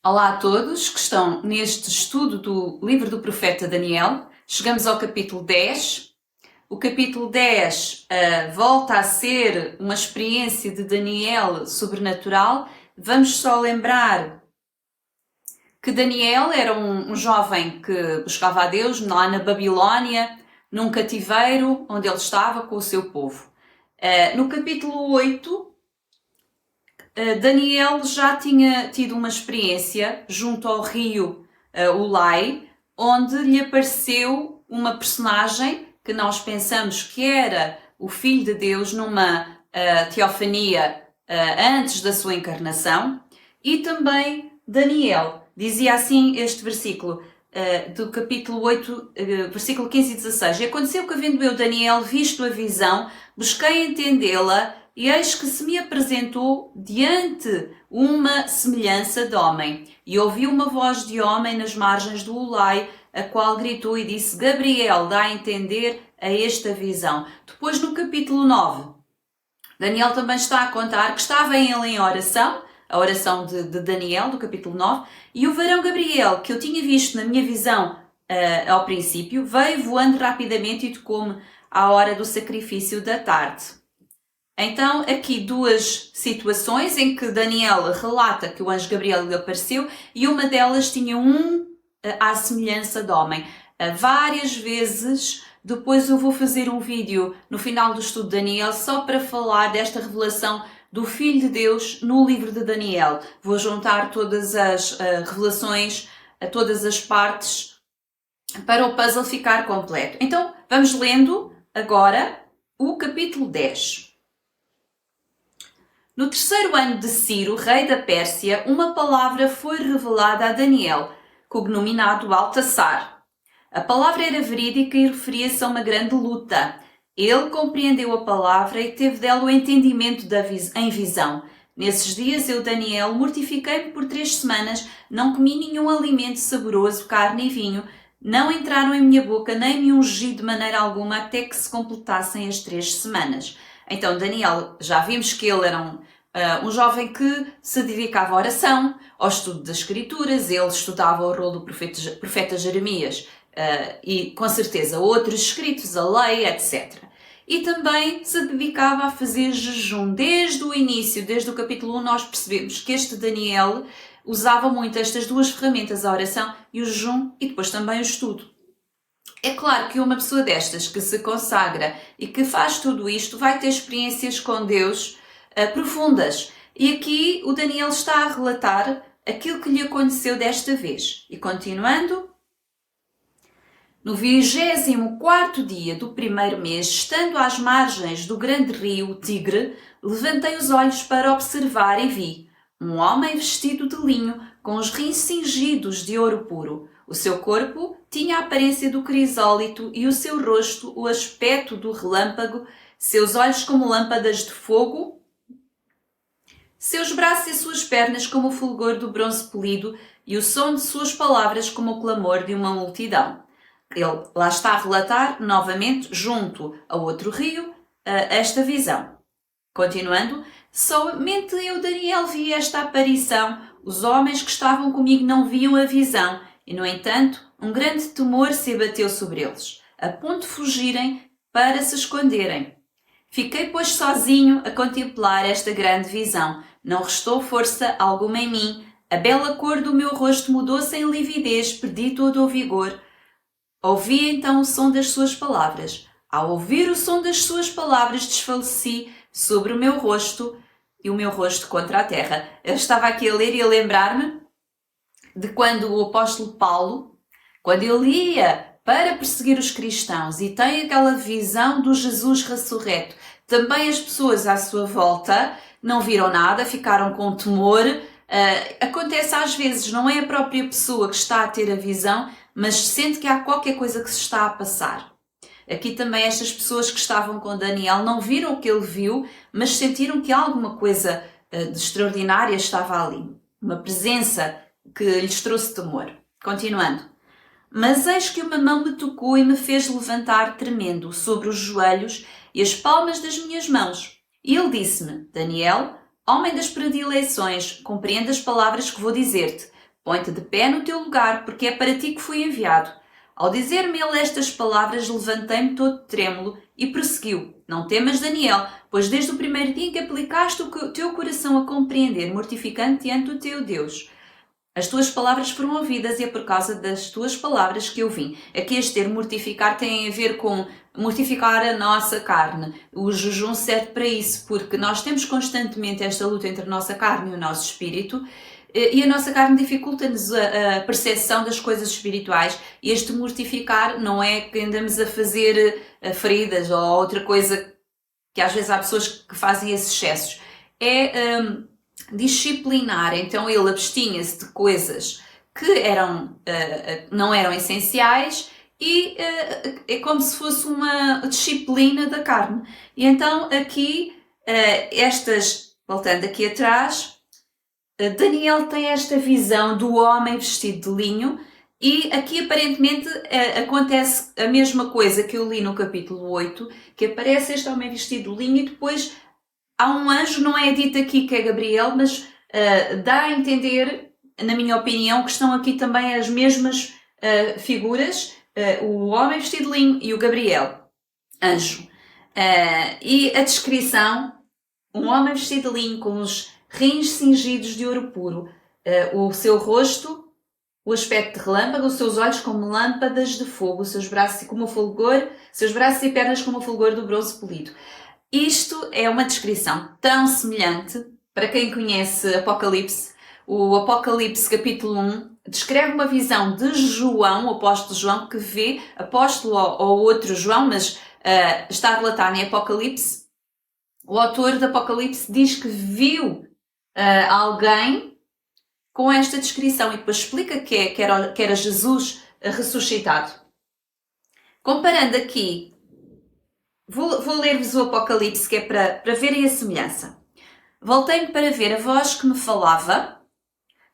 Olá a todos que estão neste estudo do livro do profeta Daniel. Chegamos ao capítulo 10. O capítulo 10 volta a ser uma experiência de Daniel sobrenatural. Vamos só lembrar que Daniel era um jovem que buscava a Deus lá na Babilónia, num cativeiro onde ele estava com o seu povo. No capítulo 8, Daniel já tinha tido uma experiência junto ao rio Ulai, onde lhe apareceu uma personagem que nós pensamos que era o Filho de Deus numa teofania antes da sua encarnação, e também Daniel. Dizia assim este versículo do capítulo 8, versículo 15 e 16. E aconteceu que, havendo eu, Daniel, visto a visão, busquei entendê-la, e eis que se me apresentou diante uma semelhança de homem. E ouvi uma voz de homem nas margens do Ulai, a qual gritou e disse: Gabriel, dá a entender a esta visão. Depois, no capítulo 9, Daniel também está a contar que estava ele em oração, a oração de Daniel, do capítulo 9, e o varão Gabriel, que eu tinha visto na minha visão ao princípio, veio voando rapidamente e tocou-me à hora do sacrifício da tarde. Então, aqui duas situações em que Daniel relata que o anjo Gabriel lhe apareceu, e uma delas tinha à semelhança de homem. Várias vezes, depois eu vou fazer um vídeo no final do estudo de Daniel só para falar desta revelação do Filho de Deus no livro de Daniel. Vou juntar todas as revelações, todas as partes, para o puzzle ficar completo. Então, vamos lendo agora o capítulo 10. No terceiro ano de Ciro, rei da Pérsia, uma palavra foi revelada a Daniel, cognominado Altaçar. A palavra era verídica e referia-se a uma grande luta. Ele compreendeu a palavra e teve dela o entendimento em visão. Nesses dias eu, Daniel, mortifiquei-me por 3 semanas, não comi nenhum alimento saboroso, carne e vinho, não entraram em minha boca, nem me ungi de maneira alguma até que se completassem as 3 semanas. Então, Daniel, já vimos que ele era um jovem que se dedicava à oração, ao estudo das Escrituras. Ele estudava o rol do profeta Jeremias e, com certeza, outros escritos, a lei, etc. E também se dedicava a fazer jejum. Desde o início, desde o capítulo 1, nós percebemos que este Daniel usava muito estas duas ferramentas, a oração e o jejum, e depois também o estudo. É claro que uma pessoa destas que se consagra e que faz tudo isto vai ter experiências com Deus profundas. E aqui o Daniel está a relatar aquilo que lhe aconteceu desta vez. E continuando: no 24º dia do primeiro mês, estando às margens do grande rio Tigre, levantei os olhos para observar e vi um homem vestido de linho, com os rins cingidos de ouro puro. O seu corpo tinha a aparência do crisólito e o seu rosto o aspecto do relâmpago, seus olhos como lâmpadas de fogo, seus braços e suas pernas como o fulgor do bronze polido, e o som de suas palavras como o clamor de uma multidão. Ele lá está a relatar novamente, junto a outro rio, esta visão. Continuando: somente eu, Daniel, vi esta aparição. Os homens que estavam comigo não viam a visão. E, no entanto, um grande temor se abateu sobre eles, a ponto de fugirem para se esconderem. Fiquei, pois, sozinho a contemplar esta grande visão. Não restou força alguma em mim. A bela cor do meu rosto mudou-se em lividez, perdi todo o vigor. Ouvi então o som das suas palavras. Ao ouvir o som das suas palavras, desfaleci sobre o meu rosto e o meu rosto contra a terra. Eu estava aqui a ler e a lembrar-me de quando o apóstolo Paulo, quando ele ia para perseguir os cristãos e tem aquela visão do Jesus ressurreto, também as pessoas à sua volta não viram nada, ficaram com temor. Acontece às vezes, não é a própria pessoa que está a ter a visão, mas sente que há qualquer coisa que se está a passar. Aqui também estas pessoas que estavam com Daniel não viram o que ele viu, mas sentiram que alguma coisa de extraordinária estava ali. Uma presença que lhes trouxe temor. Continuando: mas eis que uma mão me tocou e me fez levantar tremendo sobre os joelhos e as palmas das minhas mãos. E ele disse-me: Daniel, homem das predileções, compreende as palavras que vou dizer-te, põe-te de pé no teu lugar, porque é para ti que fui enviado. Ao dizer-me ele estas palavras, levantei-me todo trêmulo e prosseguiu. Não temas, Daniel, pois desde o primeiro dia em que aplicaste o teu coração a compreender, mortificando diante do teu Deus, as tuas palavras foram ouvidas e é por causa das tuas palavras que eu vim. Aqui este termo mortificar tem a ver com mortificar a nossa carne. O jejum serve para isso, porque nós temos constantemente esta luta entre a nossa carne e o nosso espírito, e a nossa carne dificulta-nos a percepção das coisas espirituais, e este mortificar não é que andamos a fazer feridas ou outra coisa, que às vezes há pessoas que fazem esses excessos. É disciplinar. Então ele abstinha-se de coisas que não eram essenciais e é como se fosse uma disciplina da carne. E então aqui, voltando aqui atrás, Daniel tem esta visão do homem vestido de linho, e aqui aparentemente acontece a mesma coisa que eu li no capítulo 8, que aparece este homem vestido de linho e depois há um anjo, não é dito aqui que é Gabriel, mas dá a entender, na minha opinião, que estão aqui também as mesmas figuras, o homem vestido de linho e o Gabriel, anjo. E a descrição, um homem vestido de linho com os rins cingidos de ouro puro, o seu rosto, o aspecto de relâmpago, os seus olhos como lâmpadas de fogo, os seus braços como fulgor, seus braços e pernas como o fulgor do bronze polido. Isto é uma descrição tão semelhante, para quem conhece Apocalipse. O Apocalipse capítulo 1 descreve uma visão de João, o apóstolo João, que vê, apóstolo ou outro João, mas está relatado em Apocalipse. O autor do Apocalipse diz que viu alguém com esta descrição e depois explica que era Jesus ressuscitado. Comparando aqui, vou ler-vos o Apocalipse, que é para verem a semelhança. Voltei-me para ver a voz que me falava.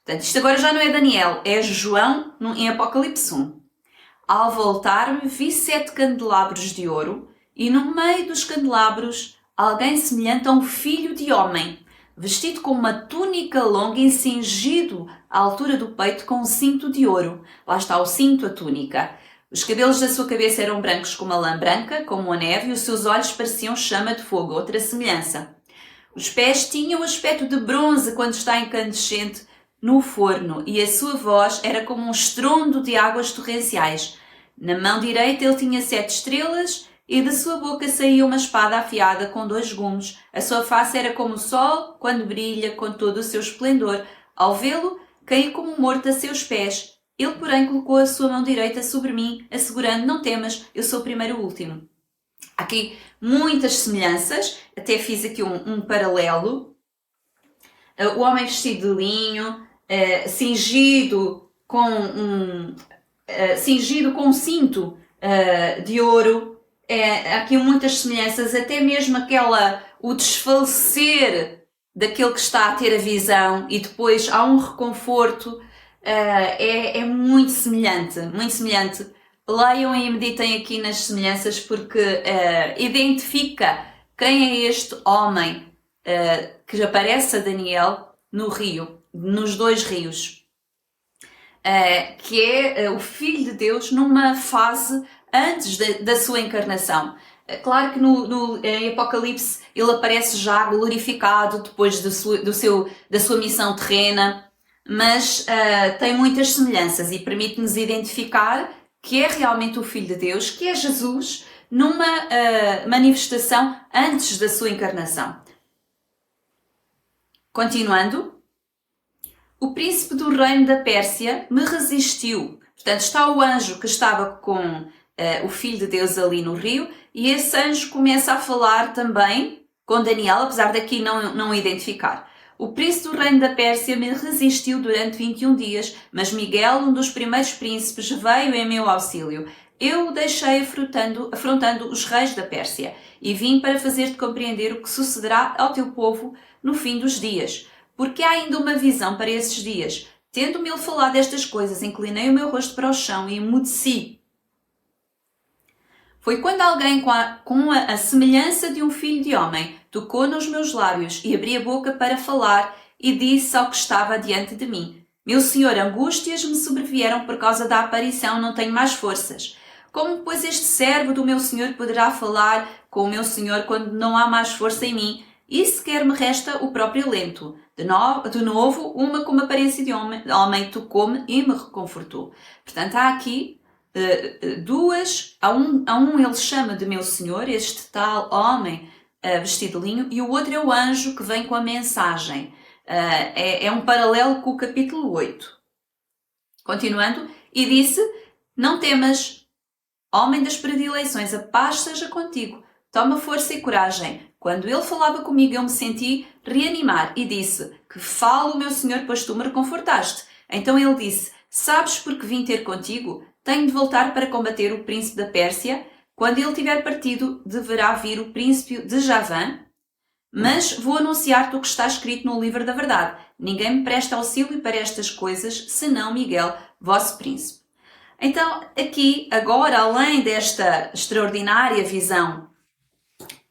Portanto, isto agora já não é Daniel, é João em Apocalipse 1. Ao voltar-me, vi 7 candelabros de ouro e no meio dos candelabros alguém semelhante a um filho de homem, vestido com uma túnica longa e cingido à altura do peito com um cinto de ouro. Lá está o cinto, a túnica. Os cabelos da sua cabeça eram brancos como a lã branca, como a neve, e os seus olhos pareciam chama de fogo, outra semelhança. Os pés tinham aspecto de bronze quando está incandescente no forno, e a sua voz era como um estrondo de águas torrenciais. Na mão direita ele tinha 7 estrelas, e da sua boca saía uma espada afiada com 2 gumes. A sua face era como o sol quando brilha com todo o seu esplendor. Ao vê-lo, caí como morto a seus pés. Ele, porém, colocou a sua mão direita sobre mim, assegurando: não temas, eu sou o primeiro e o último. Há aqui muitas semelhanças, até fiz aqui um paralelo. O homem vestido de linho, cingido com um cinto de ouro. Há aqui muitas semelhanças, até mesmo o desfalecer daquele que está a ter a visão e depois há um reconforto, é muito semelhante, muito semelhante. Leiam e meditem aqui nas semelhanças, porque identifica quem é este homem que aparece a Daniel no rio, nos 2 rios, que é o Filho de Deus numa fase antes da sua encarnação. Claro que em Apocalipse ele aparece já glorificado depois da sua missão terrena, mas tem muitas semelhanças e permite-nos identificar que é realmente o Filho de Deus, que é Jesus, numa manifestação antes da sua encarnação. Continuando, o príncipe do reino da Pérsia me resistiu. Portanto, está o anjo que estava com o Filho de Deus ali no rio, e esse anjo começa a falar também com Daniel, apesar daqui não identificar. O príncipe do reino da Pérsia me resistiu durante 21 dias, mas Miguel, um dos primeiros príncipes, veio em meu auxílio. Eu o deixei afrontando os reis da Pérsia, e vim para fazer-te compreender o que sucederá ao teu povo no fim dos dias. Porque há ainda uma visão para esses dias. Tendo-me ele falado destas coisas, inclinei o meu rosto para o chão e emudeci. Foi quando alguém com a semelhança de um filho de homem tocou nos meus lábios e abri a boca para falar e disse ao que estava diante de mim: Meu senhor, angústias me sobrevieram por causa da aparição, não tenho mais forças. Como, pois, este servo do meu senhor poderá falar com o meu senhor quando não há mais força em mim? E sequer me resta o próprio lento. De novo, uma com uma aparência de homem tocou-me e me reconfortou. Portanto, há aqui duas. A um ele chama de meu senhor, este tal homem vestido de linho, e o outro é o anjo que vem com a mensagem. É um paralelo com o capítulo 8. Continuando, e disse: Não temas, homem das predileções, a paz seja contigo. Toma força e coragem. Quando ele falava comigo, eu me senti reanimar e disse: Que fale o meu senhor, pois tu me reconfortaste. Então ele disse: Sabes por que vim ter contigo? Tenho de voltar para combater o príncipe da Pérsia. Quando ele tiver partido, deverá vir o príncipe de Javã. Mas vou anunciar-te o que está escrito no livro da verdade. Ninguém me presta auxílio para estas coisas, senão Miguel, vosso príncipe. Então, aqui, agora, além desta extraordinária visão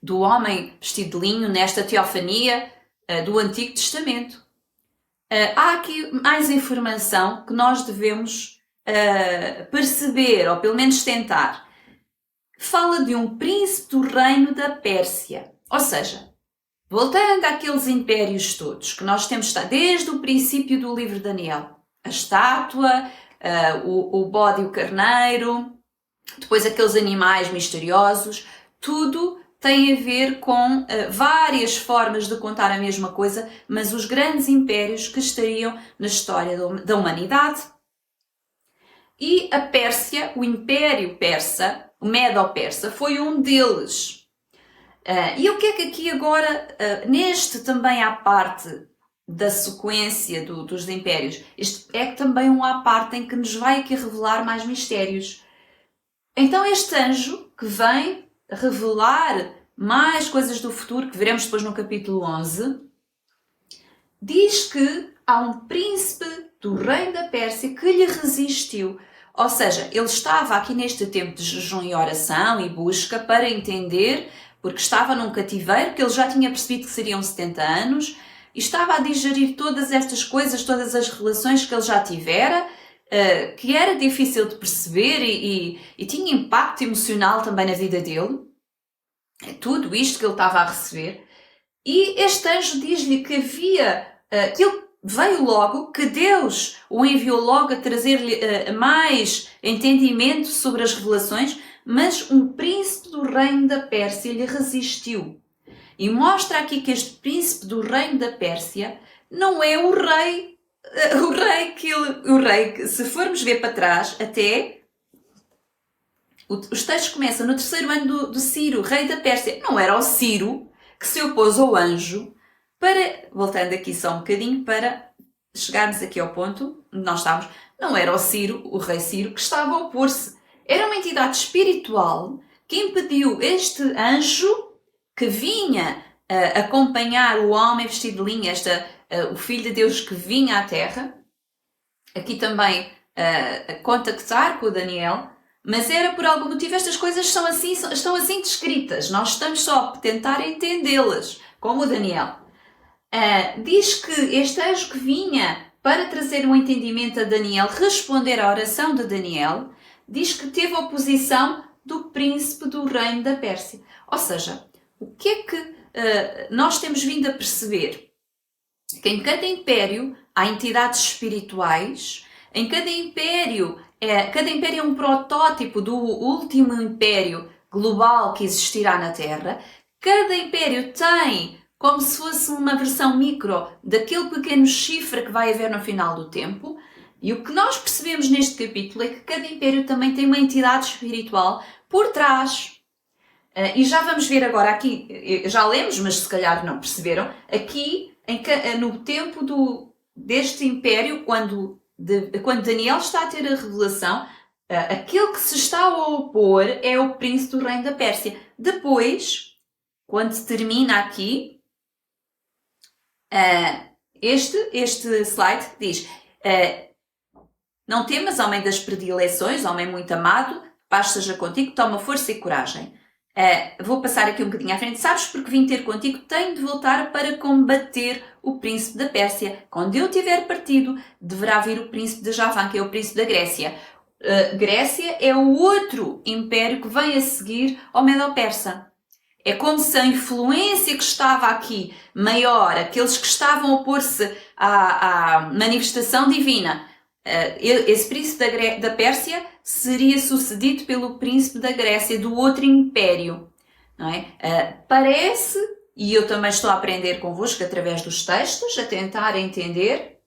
do homem vestido de linho, nesta teofania do Antigo Testamento, há aqui mais informação que nós devemos perceber, ou pelo menos tentar. Fala de um príncipe do reino da Pérsia. Ou seja, voltando àqueles impérios todos que nós temos desde o princípio do livro de Daniel, a estátua, o bode e o carneiro, depois aqueles animais misteriosos, tudo tem a ver com várias formas de contar a mesma coisa, mas os grandes impérios que estariam na história da humanidade. E a Pérsia, o Império Persa, o Medo-Persa, foi um deles. E o que é que aqui agora, neste também há parte da sequência dos impérios, este é também um à parte em que nos vai aqui revelar mais mistérios. Então este anjo que vem revelar mais coisas do futuro, que veremos depois no capítulo 11, diz que há um príncipe do reino da Pérsia que lhe resistiu. Ou seja, ele estava aqui neste tempo de jejum e oração e busca para entender, porque estava num cativeiro, que ele já tinha percebido que seriam 70 anos, e estava a digerir todas estas coisas, todas as relações que ele já tivera, que era difícil de perceber e tinha impacto emocional também na vida dele. Tudo isto que ele estava a receber. E este anjo diz-lhe que havia, que ele veio logo, que Deus o enviou logo a trazer-lhe mais entendimento sobre as revelações, mas um príncipe do reino da Pérsia lhe resistiu. E mostra aqui que este príncipe do reino da Pérsia não é o rei que, se formos ver para trás, até os textos começam no 3º ano do Ciro, rei da Pérsia. Não era o Ciro que se opôs ao anjo para, voltando aqui só um bocadinho, para chegarmos aqui ao ponto onde nós estávamos, não era o Ciro, o rei Ciro, que estava a opor-se. Era uma entidade espiritual que impediu este anjo que vinha acompanhar o homem vestido de linho, o Filho de Deus que vinha à Terra, aqui também a contactar com o Daniel, mas era por algum motivo, estas coisas estão assim descritas, nós estamos só a tentar entendê-las, como o Daniel. Diz que este anjo que vinha para trazer um entendimento a Daniel, responder à oração de Daniel, diz que teve oposição do príncipe do reino da Pérsia. Ou seja, o que é que nós temos vindo a perceber? Que em cada império há entidades espirituais, em cada império é um protótipo do último império global que existirá na Terra. Cada império tem como se fosse uma versão micro daquele pequeno chifre que vai haver no final do tempo. E o que nós percebemos neste capítulo é que cada império também tem uma entidade espiritual por trás. E já vamos ver agora aqui, já lemos, mas se calhar não perceberam, aqui no tempo deste império, quando Daniel está a ter a revelação, aquele que se está a opor é o príncipe do reino da Pérsia. Depois, quando se termina aqui, este slide diz: não temas, homem das predileções, homem muito amado, paz seja contigo, toma força e coragem. Vou passar aqui um bocadinho à frente. Sabes, porque vim ter contigo, tenho de voltar para combater o príncipe da Pérsia. Quando eu tiver partido, deverá vir o príncipe de Javan, que é o príncipe da Grécia. Grécia é o outro império que vem a seguir ao Medo-Persa. É como se a influência que estava aqui maior, aqueles que estavam a opor-se à manifestação divina, esse príncipe da Pérsia seria sucedido pelo príncipe da Grécia, do outro império. Não é? Parece, e eu também estou a aprender convosco através dos textos, a tentar entender,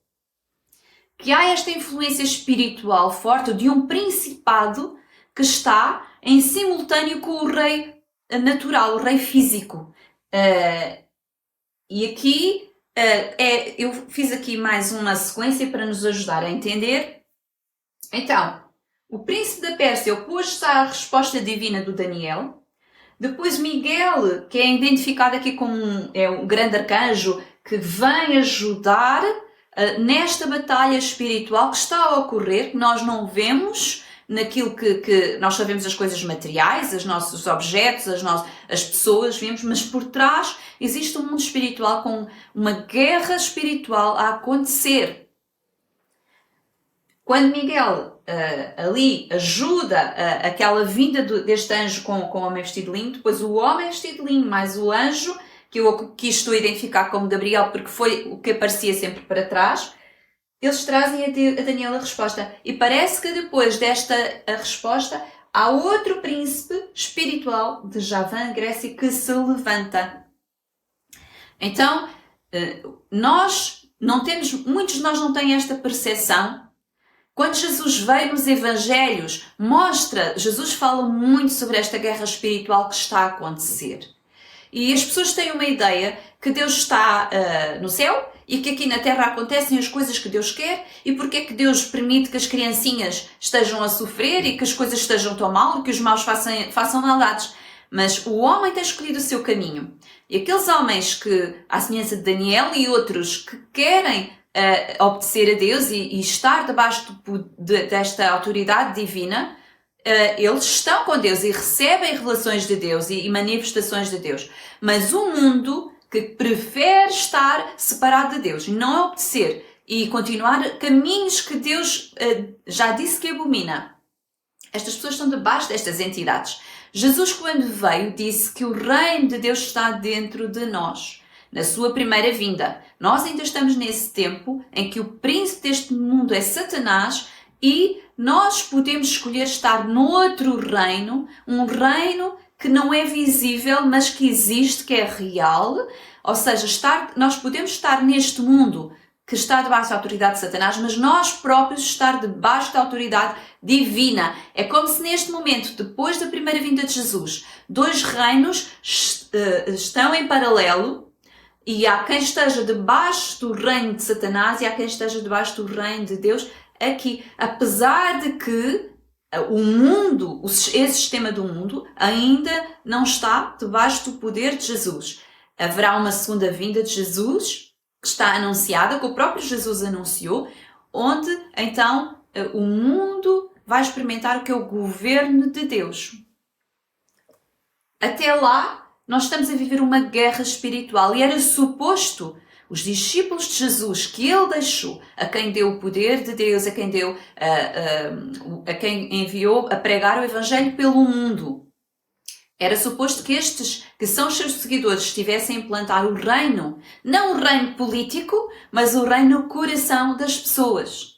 que há esta influência espiritual forte de um principado que está em simultâneo com o rei natural, o rei físico. E aqui eu fiz aqui mais uma sequência para nos ajudar a entender. Então, o príncipe da Pérsia opôs-se à resposta divina do Daniel. Depois Miguel, que é identificado aqui como um grande arcanjo, que vem ajudar nesta batalha espiritual que está a ocorrer, que nós não vemos naquilo que nós sabemos, as coisas materiais, os nossos objetos, as pessoas, vemos, mas por trás existe um mundo espiritual com uma guerra espiritual a acontecer. Quando Miguel ali ajuda aquela vinda deste anjo com o homem vestido de linho, depois o homem vestido de linho mais o anjo, que eu aqui estou a identificar como Gabriel porque foi o que aparecia sempre para trás, eles trazem a Daniel a resposta. E parece que depois desta resposta há outro príncipe espiritual de Javan, Grécia, que se levanta. Então, muitos de nós não têm esta percepção. Quando Jesus veio nos Evangelhos, Jesus fala muito sobre esta guerra espiritual que está a acontecer. E as pessoas têm uma ideia que Deus está no céu e que aqui na Terra acontecem as coisas que Deus quer, e porque é que Deus permite que as criancinhas estejam a sofrer e que as coisas estejam tão mal, que os maus façam maldades. Mas o homem tem escolhido o seu caminho. E aqueles homens que, à semelhança de Daniel e outros, que querem obedecer a Deus e estar debaixo desta autoridade divina, eles estão com Deus e recebem revelações de Deus e manifestações de Deus. Mas o mundo que prefere estar separado de Deus e não obedecer e continuar caminhos que Deus já disse que abomina, estas pessoas estão debaixo destas entidades. Jesus, quando veio, disse que o reino de Deus está dentro de nós. Na sua primeira vinda. Nós ainda estamos nesse tempo em que o príncipe deste mundo é Satanás e nós podemos escolher estar noutro reino, um reino que não é visível, mas que existe, que é real. Ou seja, nós podemos estar neste mundo que está debaixo da autoridade de Satanás, mas nós próprios estar debaixo da autoridade divina. É como se neste momento, depois da primeira vinda de Jesus, dois reinos estão em paralelo. E há quem esteja debaixo do reino de Satanás e há quem esteja debaixo do reino de Deus aqui. Apesar de que o mundo, esse sistema do mundo, ainda não está debaixo do poder de Jesus. Haverá uma segunda vinda de Jesus, que está anunciada, que o próprio Jesus anunciou, onde então o mundo vai experimentar o que é o governo de Deus. Até lá, nós estamos a viver uma guerra espiritual e era suposto os discípulos de Jesus que ele deixou, a quem deu o poder de Deus, a quem enviou a pregar o Evangelho pelo mundo. Era suposto que estes, que são os seus seguidores, estivessem a implantar o reino, não o reino político, mas o reino no coração das pessoas.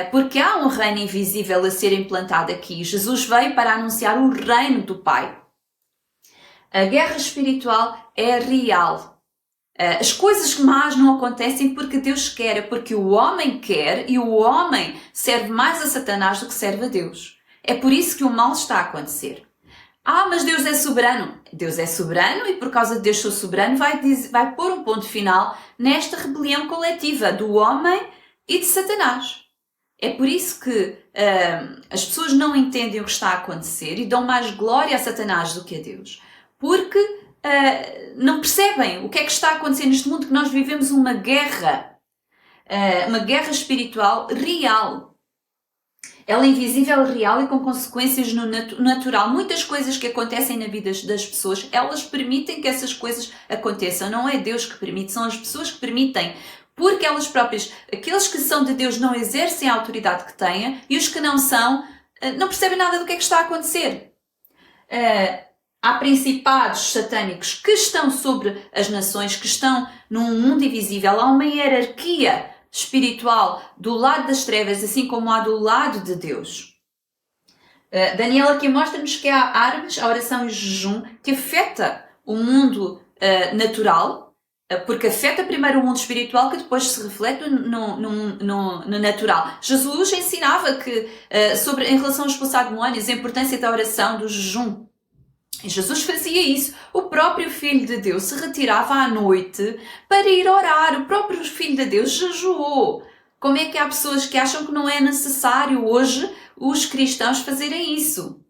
Porque há um reino invisível a ser implantado aqui. Jesus veio para anunciar o reino do Pai. A guerra espiritual é real. As coisas más não acontecem porque Deus quer, é porque o homem quer e o homem serve mais a Satanás do que serve a Deus. É por isso que o mal está a acontecer. Mas Deus é soberano. Deus é soberano e por causa de Deus ser soberano vai pôr um ponto final nesta rebelião coletiva do homem e de Satanás. É por isso que as pessoas não entendem o que está a acontecer e dão mais glória a Satanás do que a Deus. Porque não percebem o que é que está a acontecer neste mundo, que nós vivemos uma guerra espiritual real. Ela é invisível, real e com consequências no natural. Muitas coisas que acontecem na vida das pessoas, elas permitem que essas coisas aconteçam. Não é Deus que permite, são as pessoas que permitem. Porque elas próprias, aqueles que são de Deus não exercem a autoridade que têm e os que não são, não percebem nada do que é que está a acontecer. Há principados satânicos que estão sobre as nações, que estão num mundo invisível. Há uma hierarquia espiritual do lado das trevas, assim como há do lado de Deus. Daniel aqui mostra-nos que há armas, a oração e o jejum, que afeta o mundo natural, porque afeta primeiro o mundo espiritual, que depois se reflete no natural. Jesus ensinava que, em relação a expulsar demónios, a importância da oração, do jejum. E Jesus fazia isso. O próprio Filho de Deus se retirava à noite para ir orar. O próprio Filho de Deus jejuou. Como é que há pessoas que acham que não é necessário hoje os cristãos fazerem isso?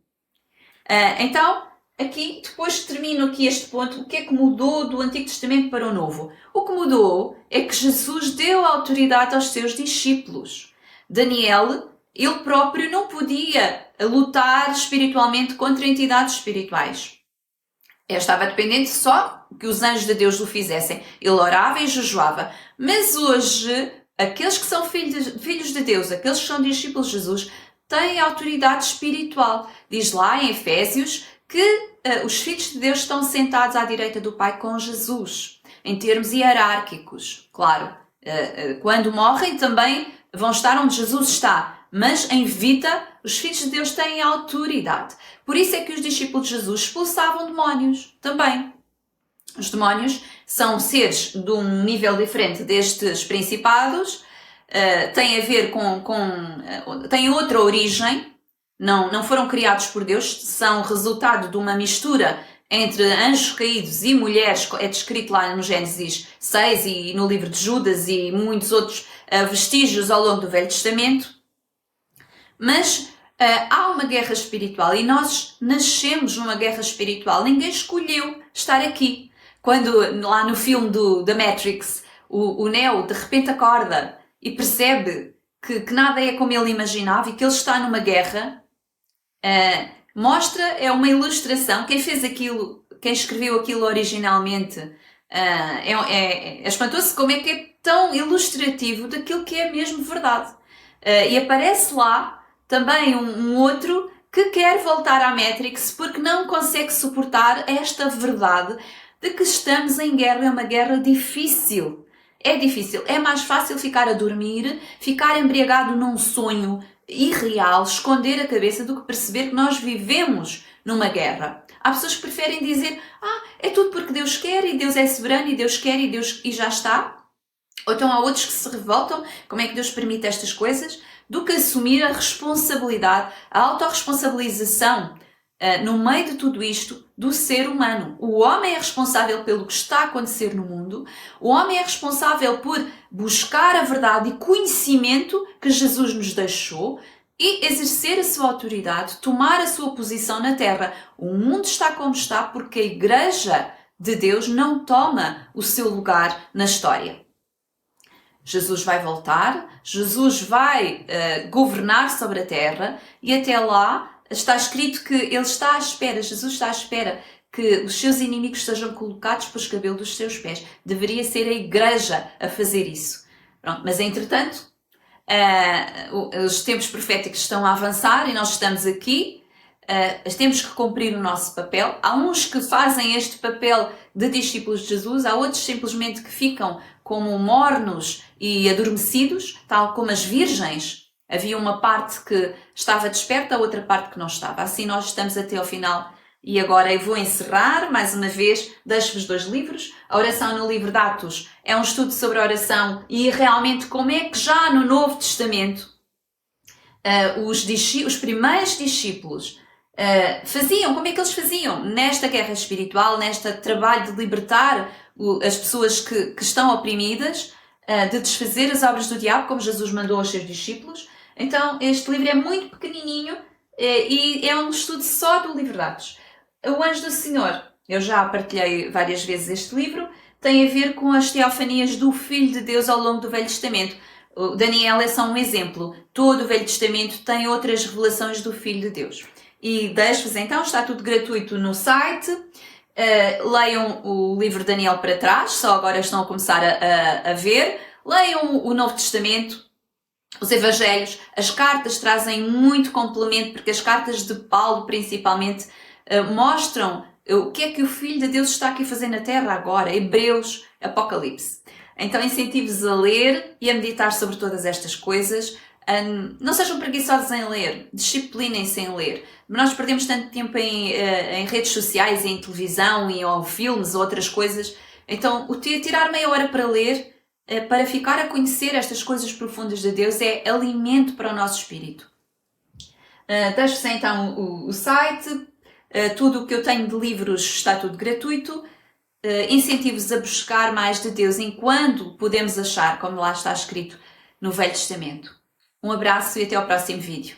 Então, aqui, depois termino aqui este ponto. O que é que mudou do Antigo Testamento para o Novo? O que mudou é que Jesus deu autoridade aos seus discípulos. Daniel, ele próprio não podia lutar espiritualmente contra entidades espirituais. Ele estava dependente só que os anjos de Deus o fizessem. Ele orava e jejuava. Mas hoje, aqueles que são filhos de Deus, aqueles que são discípulos de Jesus, têm autoridade espiritual. Diz lá em Efésios que os filhos de Deus estão sentados à direita do Pai com Jesus, em termos hierárquicos. Claro, quando morrem também vão estar onde Jesus está. Mas em vida, os filhos de Deus têm autoridade. Por isso é que os discípulos de Jesus expulsavam demónios também. Os demónios são seres de um nível diferente destes principados, têm a ver têm outra origem, não foram criados por Deus, são resultado de uma mistura entre anjos caídos e mulheres, é descrito lá no Gênesis 6 e no livro de Judas e muitos outros vestígios ao longo do Velho Testamento. Mas há uma guerra espiritual e nós nascemos numa guerra espiritual. Ninguém escolheu estar aqui. Quando lá no filme da Matrix, o Neo de repente acorda e percebe que nada é como ele imaginava e que ele está numa guerra, é uma ilustração. Quem fez aquilo, quem escreveu aquilo originalmente, espantou-se como é que é tão ilustrativo daquilo que é mesmo verdade. E aparece lá também um outro que quer voltar à Matrix porque não consegue suportar esta verdade de que estamos em guerra. É uma guerra difícil. É difícil. É mais fácil ficar a dormir, ficar embriagado num sonho irreal, esconder a cabeça, do que perceber que nós vivemos numa guerra. Há pessoas que preferem dizer: é tudo porque Deus quer e Deus é soberano e Deus quer e já está. Ou então há outros que se revoltam: como é que Deus permite estas coisas? Do que assumir a responsabilidade, a autorresponsabilização no meio de tudo isto do ser humano. O homem é responsável pelo que está a acontecer no mundo, o homem é responsável por buscar a verdade e conhecimento que Jesus nos deixou e exercer a sua autoridade, tomar a sua posição na terra. O mundo está como está porque a Igreja de Deus não toma o seu lugar na história. Jesus vai voltar, Jesus vai governar sobre a terra e até lá está escrito que ele está à espera, Jesus está à espera que os seus inimigos sejam colocados pelos cabelos dos seus pés. Deveria ser a Igreja a fazer isso. Pronto, mas entretanto, os tempos proféticos estão a avançar e nós estamos aqui. Temos que cumprir o nosso papel. Há uns que fazem este papel de discípulos de Jesus, há outros simplesmente que ficam como mornos e adormecidos, tal como as virgens. Havia uma parte que estava desperta, a outra parte que não estava. Assim nós estamos até ao final. E agora eu vou encerrar, mais uma vez, deixo-vos 2 livros. A oração no livro de Atos é um estudo sobre a oração e realmente como é que já no Novo Testamento os primeiros discípulos faziam, como é que eles faziam nesta guerra espiritual, neste trabalho de libertar as pessoas que estão oprimidas, de desfazer as obras do diabo, como Jesus mandou aos seus discípulos. Então este livro é muito pequenininho e é um estudo só do livro de Atos. O Anjo do Senhor, eu já partilhei várias vezes este livro, tem a ver com as teofanias do Filho de Deus ao longo do Velho Testamento. O Daniel é só um exemplo. Todo o Velho Testamento tem outras revelações do Filho de Deus. E deixo-vos então, está tudo gratuito no site. Leiam o livro de Daniel para trás, só agora estão a começar a ver. Leiam o Novo Testamento, os Evangelhos. As cartas trazem muito complemento, porque as cartas de Paulo, principalmente, mostram o que é que o Filho de Deus está aqui a fazer na Terra agora. Hebreus, Apocalipse. Então incentivo-vos a ler e a meditar sobre todas estas coisas. Não sejam preguiçosos em ler, disciplinem-se em ler. Nós perdemos tanto tempo em redes sociais, em televisão, ou filmes, ou outras coisas. Então, tirar meia hora para ler, para ficar a conhecer estas coisas profundas de Deus, é alimento para o nosso espírito. Deixo-vos então o site. Tudo o que eu tenho de livros está tudo gratuito. Incentivo-vos a buscar mais de Deus enquanto podemos achar, como lá está escrito no Velho Testamento. Um abraço e até ao próximo vídeo.